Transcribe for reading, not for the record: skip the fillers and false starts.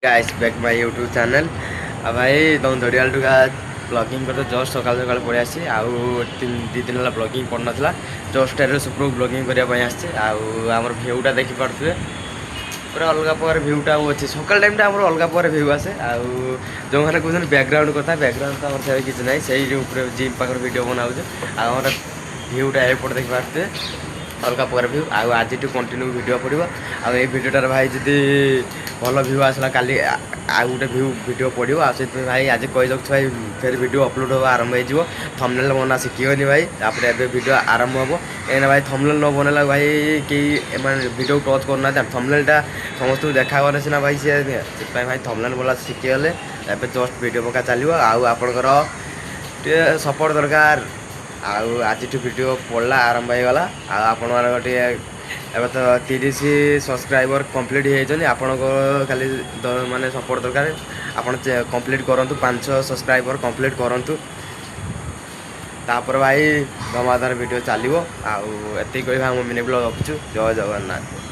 Guys back my YouTube channel भाई तुम Dhariyal टुका blogging करते जस्ट सकाल सकाल पड़े आसी आउ दी दिन है ब्लॉगिंग पड़ नाला जस्ट टेरेस उपर ब्लॉगिंग करने आसचे आमर भ्यूटा देखिपे पूरा अलग प्रकार भ्यूटा अच्छे सकाल टाइम आम अलग प्रकार भ्यू आसे जो मैंने कहते बैकग्राउंड कथा बैकग्राउंड तो आम किसी ना से जिम पाखे वीडियो बनाऊे आमर भ्यूटा एपट देखिपे अलग प्रकार भ्यू आज कंटिन्यू वीडियो पड़ो आईडियोटार भाई जी भल भ्यू आसला काली आउ गोटे भ्यू वीडियो पड़ो भाई आज कही दे भाई फिर वीडियो अपलोड होगा आरंभ हो थंबनेल बना शिखिबनी भाई तापर एबे वीडियो आरंभ हम एना भाई थंबनेल न बनला भाई कि वीडियो टच करना थंबनेलटा समस्त देखा सीना भाई सी भाई थंबनेल बोला शिखिगले एबे जस्ट वीडियो पका चलो आपणकर सपोर्ट दरकार आज वीडियो पड़ा आरंभ होगा आपण एवं तो 30 सब्सक्राइबर कंप्लीट होती आपण को खाली माने सपोर्ट दरकार आपण कंप्लीट करूँ 500 सब्सक्राइबर कंप्लीट करूँ तापर भाई धमादार वीडियो चलो आउ एत कह मिनी ब्लॉग रखुचु जय जगन्नाथ।